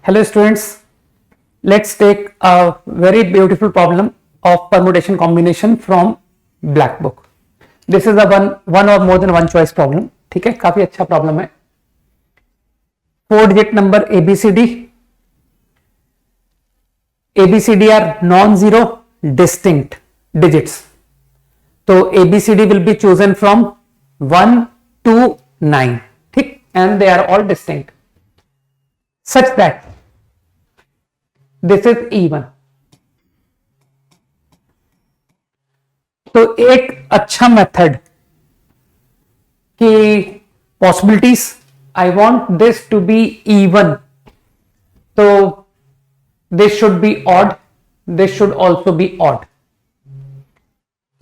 Hello students, let's take a very beautiful problem of permutation combination from black book. This is a one or more than one choice problem. ठीक है, काफी अच्छा problem है. 4 digit number ABCD are non-zero distinct digits. तो ABCD will be chosen from 1 to 9. ठीक, and they are all distinct such that this is even. तो एक अच्छा मेथड कि possibilities, I want this to be even, तो this should be odd, this should also be odd.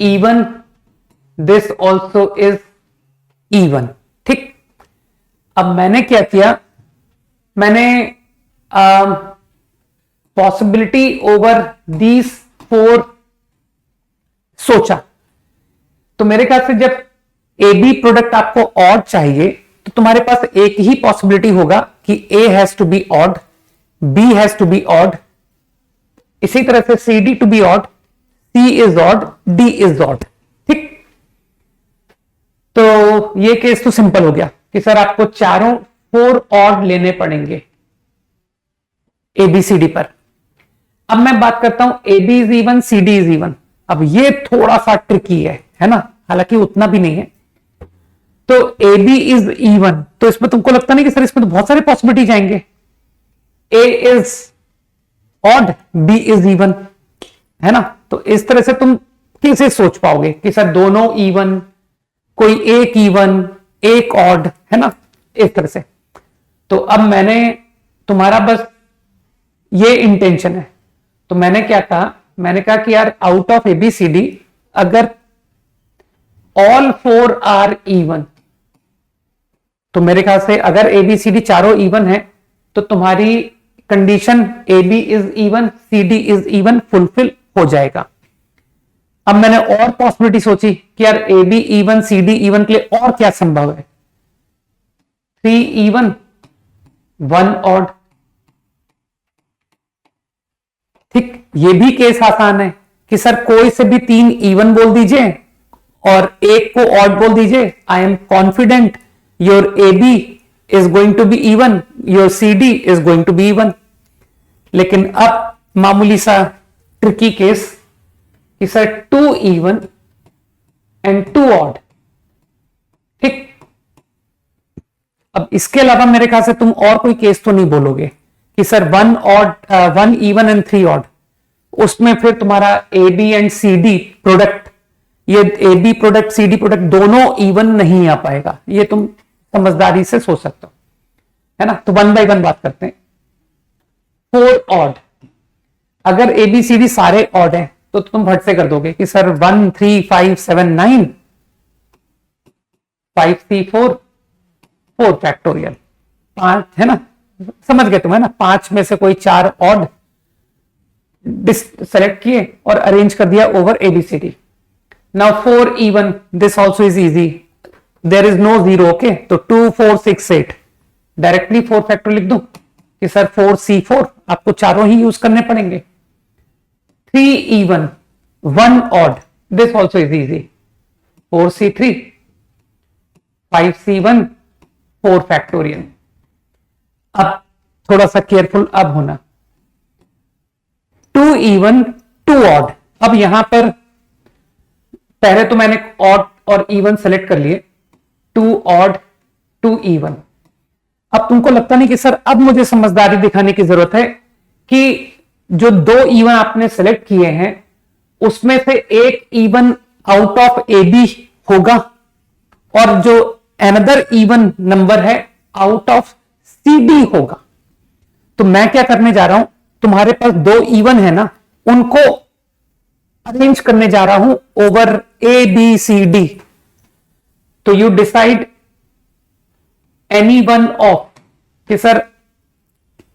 Even, this also is even. ठीक, अब मैंने क्या किया, मैंने पॉसिबिलिटी ओवर दीज 4 सोचा. तो मेरे ख्याल से जब ए बी प्रोडक्ट आपको ऑड चाहिए तो तुम्हारे पास एक ही पॉसिबिलिटी होगा कि A has to be odd, B has to be odd, इसी तरह से C D to be odd, C is odd, D is odd. ठीक, तो ये केस तो सिंपल हो गया कि सर आपको चारों 4 ऑड लेने पड़ेंगे एबीसीडी पर. अब मैं बात करता हूं A B is even, C D is even. अब ये थोड़ा सा ट्रिकी है ना, हालांकि उतना भी नहीं है. तो ए बी इज इवन, तो इसमें तुमको लगता नहीं कि सर इसमें तो बहुत सारे पॉसिबिलिटी जाएंगे. A is odd, B is even, है ना. तो इस तरह से तुम कैसे सोच पाओगे कि सर दोनों इवन, कोई एक इवन, एक ऑड, है ना, इस तरह से. तो अब मैंने तुम्हारा बस ये इंटेंशन है, तो मैंने क्या कहा, मैंने कहा कि यार आउट ऑफ एबीसीडी अगर ऑल 4 आर इवन, तो मेरे ख्याल से अगर एबीसीडी चारों इवन है तो तुम्हारी condition A B is even, C D is even fulfil हो जाएगा. अब मैंने और पॉसिबिलिटी सोची कि यार A B even, C D even के लिए और क्या संभव है. 3 इवन, 1 ऑड. ठीक, ये भी केस आसान है कि सर कोई से भी 3 इवन बोल दीजिए और एक को ऑड बोल दीजिए. I am confident your A B is going to be even, your C D is going to be even. लेकिन अब मामूली सा ट्रिकी केस कि सर 2 इवन एंड 2 ऑड. ठीक, अब इसके अलावा मेरे ख्याल से तुम और कोई केस तो नहीं बोलोगे कि sir 1 odd, 1 even and 3 odd. उसमें फिर तुम्हारा A B and C D product, ये A B product, C D product दोनों इवन नहीं आ पाएगा. ये तुम समझदारी से सोच सकते हो, है ना. तो 1 बाय 1 बात करते हैं. 4 ऑड, अगर ए बी सी डी सारे ऑड हैं तो तुम फट से कर दोगे कि सर 1 3 5 7 9 5 3 4 4 फैक्टोरियल 5, है ना. समझ गए तुम, है ना. 5 में से कोई 4 ऑड सेलेक्ट किए और अरेंज कर दिया over A B C D. Now 4 even, this also is easy, there is no zero. Okay, तो 2 4 6 8 डायरेक्टली 4 फैक्टर लिख दो कि सर 4 C4, आपको चारों ही यूज करने पड़ेंगे. 3 even, 1 odd, this also is easy, 4 C3, 5 C1, 4 factorial. अब थोड़ा सा केयरफुल अब होना. 2 इवन, 2 ऑड. अब यहां पर पहले तो मैंने ऑड और इवन सेलेक्ट कर लिए, 2 ऑड, 2 इवन. अब तुमको लगता नहीं कि सर अब मुझे समझदारी दिखाने की जरूरत है कि जो 2 इवन आपने सेलेक्ट किए हैं उसमें से एक even out of A B होगा और जो अनदर इवन नंबर है आउट ऑफ सी डी होगा. तो मैं क्या करने जा रहा हूं, तुम्हारे पास 2 इवन है ना, उनको अरेंज करने जा रहा हूं over A B C D. तो you decide any one of, कि सर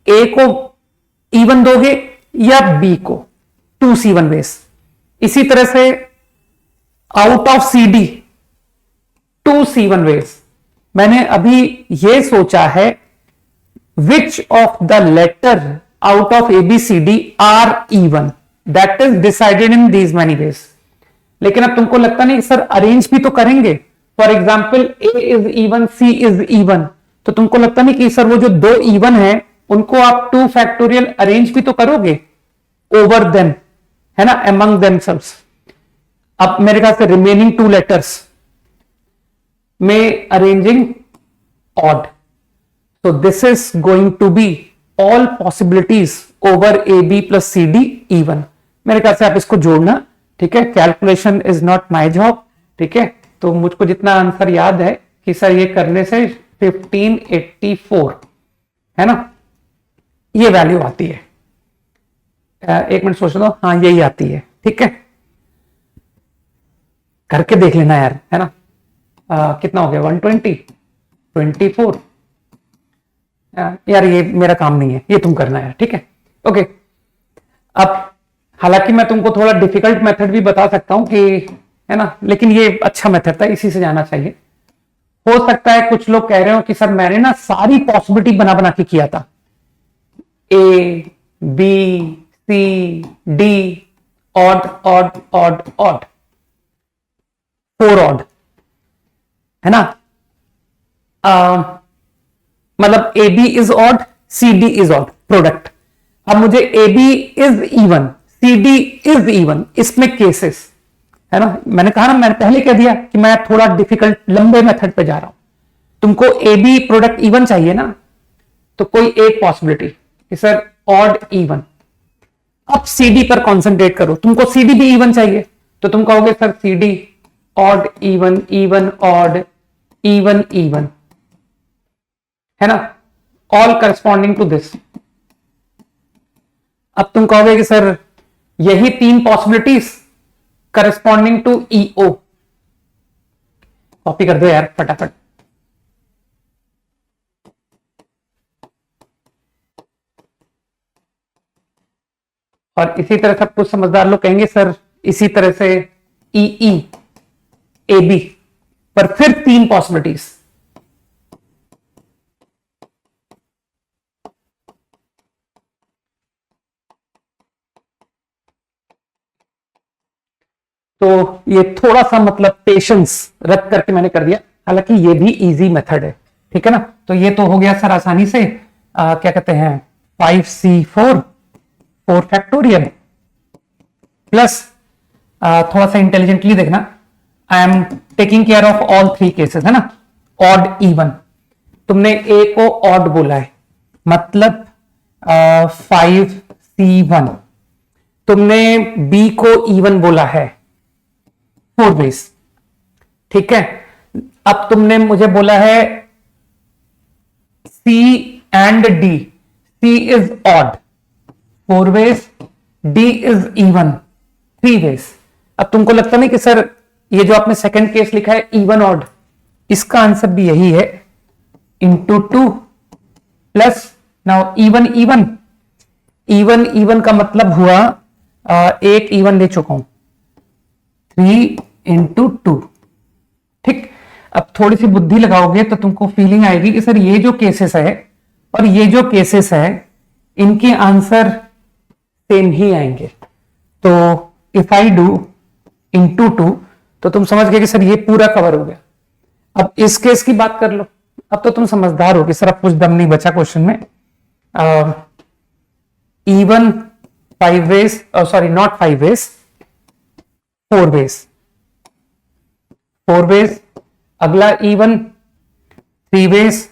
ए को इवन दोगे या बी को, 2 C1 वेस. इसी तरह से out of C D 2 C1 वेस. मैंने अभी ये सोचा है which of the letter out of ABCD are even, that is decided in these many ways. लेकिन अब तुमको लगता नहीं सर अरेंज भी तो करेंगे, for example A is even, C is even, तो तुमको लगता नहीं कि सर वो जो दो इवन है उनको आप 2 फैक्टोरियल अरेंज भी तो करोगे ओवर देम, है ना, अमंग देमसेल्व्स। अब मेरे ख्याल से रिमेनिंग 2 लेटर्स में arranging odd, so this is going to be all possibilities over AB plus CD even। मेरे ख्याल से आप इसको जोड़ना, ठीक है। Calculation is not my job, ठीक है। तो मुझको जितना आंसर याद है कि सर ये करने से 1584 है ना, ये वैल्यू आती है। एक मिनट सोच दो, हाँ यही आती है, ठीक है। करके देख लेना यार, है ना। कितना हो गया 120, 24 यार, ये मेरा काम नहीं है, ये तुम करना है, ठीक है। ओके, अब हालांकि मैं तुमको थोड़ा डिफिकल्ट मेथड भी बता सकता हूं कि, है ना, लेकिन ये अच्छा मेथड था, इसी से जाना चाहिए। हो सकता है कुछ लोग कह रहे हो कि सर मैंने ना सारी पॉसिबिलिटी बना बना के किया था, A B C D odd odd odd odd 4 odd, है ना। मतलब AB is odd, CD is odd product. अब मुझे AB is even, CD is even, इसमें केसेस, है ना। मैंने कहा ना, मैंने पहले कह दिया कि मैं थोड़ा डिफिकल्ट लंबे मेथड पे जा रहा हूं। तुमको AB प्रोडक्ट इवन चाहिए ना, तो कोई एक पॉसिबिलिटी कि सर ऑड इवन। अब CD पर कॉन्सेंट्रेट करो, तुमको CD भी इवन चाहिए, तो तुम कहोगे sir CD odd even, even odd, even even, है ना, ऑल करस्पॉन्डिंग टू दिस। अब तुम कहोगे कि सर यही 3 possibilities corresponding to EO। Copy कर दो यार फटाफट। और इसी तरह सब कुछ समझदार लोग कहेंगे सर इसी तरह से EE AB, पर फिर 3 पॉसिबिलिटीज। तो ये थोड़ा सा मतलब पेशेंस रख करके मैंने कर दिया, हालांकि ये भी इजी मेथड है, ठीक है ना। तो ये तो हो गया सर आसानी से, क्या कहते हैं 5C4 4 फैक्टोरियल प्लस, थोड़ा सा इंटेलिजेंटली देखना, I am taking care of all 3 cases, है ना, ऑड इवन। तुमने A को ऑड बोला है, मतलब 5C1। तुमने B को इवन बोला है 4 वेज, ठीक है। अब तुमने मुझे बोला है C and D, C is odd 4 ways, D is even 3 ways. अब तुमको लगता नहीं कि सर ये जो आपने सेकंड केस लिखा है इवन ऑड, इसका आंसर भी यही है, into 2 plus, now even even, even even का मतलब हुआ एक इवन ले चुका हूं, 3 इंटू 2, ठीक। अब थोड़ी सी बुद्धि लगाओगे तो तुमको फीलिंग आएगी कि सर ये जो केसेस है और ये जो केसेस है इनके आंसर सेम ही आएंगे। तो इफ आई डू इंटू 2, तो तुम समझ गए कि सर ये पूरा कवर हो गया। अब इस केस की बात कर लो, अब तो तुम समझदार हो कि सर अब कुछ दम नहीं बचा क्वेश्चन में। Even 5 ways, sorry not 5 ways, 4 ways, 4 ways, अगला even 3 ways.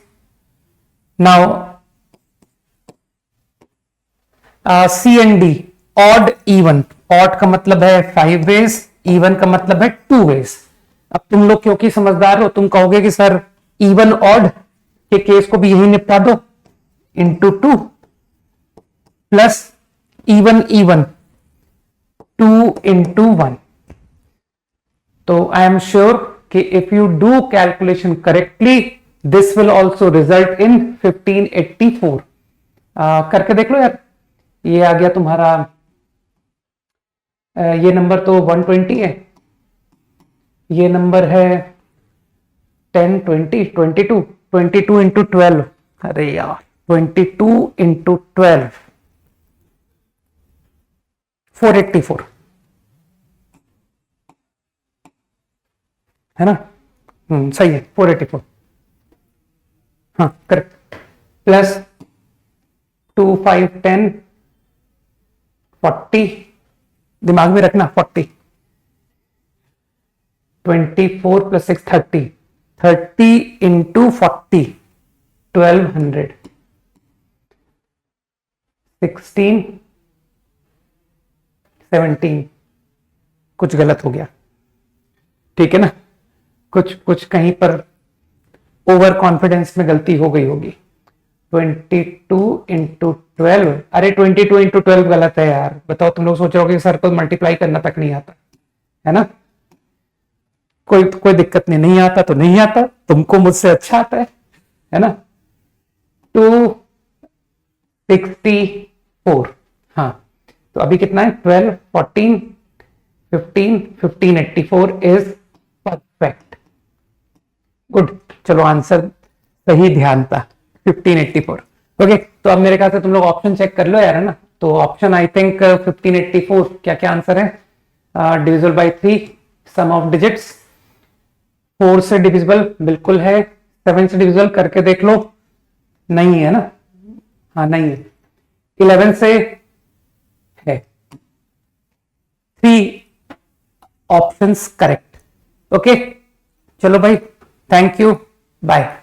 Now C and D odd even, odd का मतलब है 5 वेज, इवन का मतलब है 2 वेज। अब तुम लोग क्योंकि समझदार हो, तुम कहोगे कि सर इवन ऑड के केस को भी यही निपटा दो, into 2 plus even even 2 into 1। तो आई एम श्योर कि if you do calculation correctly this will also result in 1584। करके देख लो यार, ये आ गया तुम्हारा, ये नंबर तो 120 है, ये नंबर है 10 20 22 22 इंटू 12। अरे यार 22 इंटू 12 484 है ना। सही है 484, हाँ करेक्ट। प्लस 2 5 10 40, दिमाग में रखना 40, 24 प्लस 6 30, 30 इंटू 40 1200, 16 17, कुछ गलत हो गया, ठीक है ना, कुछ कहीं पर ओवर कॉन्फिडेंस में गलती हो गई होगी। 22 इंटू 12, अरे 22 इंटू 12 गलत है यार, बताओ। तुम लोग सोच रहे हो कि सर को मल्टीप्लाई करना तक नहीं आता है ना। कोई दिक्कत नहीं, नहीं आता तो नहीं आता, तुमको मुझसे अच्छा आता है ना। 264, हाँ तो अभी कितना है 12 14 15 15 84 इज परफेक्ट, गुड। चलो आंसर सही ध्यान था 1584। ओके तो अब मेरे ख्याल से तुम लोग ऑप्शन चेक कर लो यार, है ना। तो ऑप्शन आई थिंक 1584 क्या क्या आंसर है, divisible by 3, sum of digits, 4 से डिविजिबल बिल्कुल है, 7 से डिविजिबल करके देख लो, नहीं है ना, हाँ नहीं है, 11 से है, 3 ऑप्शंस करेक्ट। ओके चलो भाई, थैंक यू, बाय।